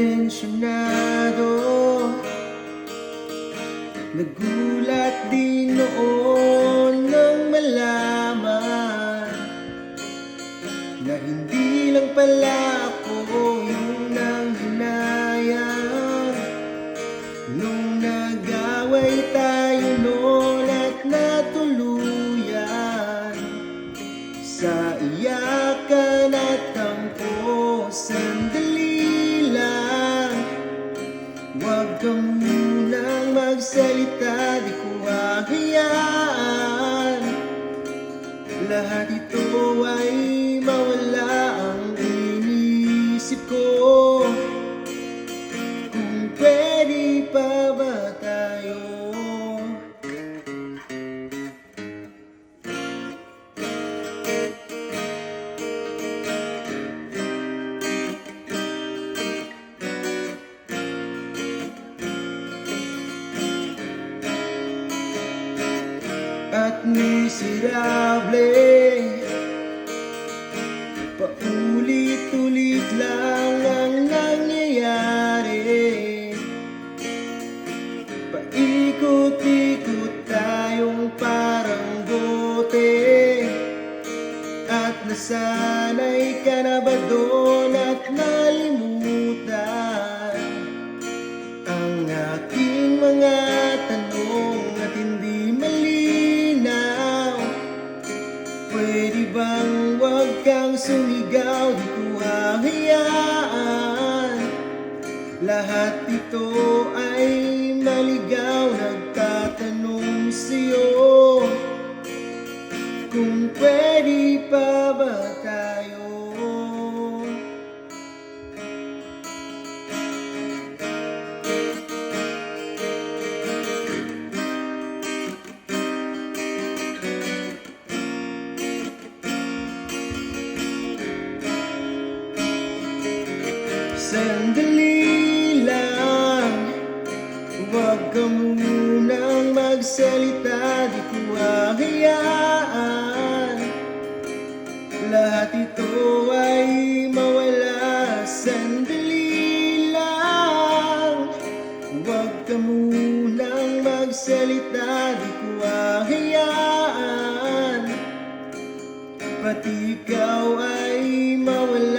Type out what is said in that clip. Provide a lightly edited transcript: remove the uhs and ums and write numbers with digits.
intensyonado. Nagulat din noon nang malaman na hindi lang pala ako yung nanghinayang nung nag-away tayo noon at natuluyan sa iyakan at tampo. Sandali lang, huwag ka munang magsalita, di ko hahayaan lahat ito ay mawala. Ang inisip ko, kung pwede pa ba tayo? At miserable, paulit-ulit lang ang nangyayari. Paikot-ikot tayong parang bote, at nasanay ka na ba doon at nalimutan ang aking mga tanong at hindi malinaw? Pwede bang wag kang sumigaw, di ko hahayaan lahat ito ay maligaw. Nagtatanong sa'yo, kung pwede pa ba tayo? Sandali lang, huwag ka munang magsalita, di ko hahayaan lahat ito ay mawala. Sandali lang, huwag ka munang magsalita, di ko hahayaan pati ikaw ay mawala.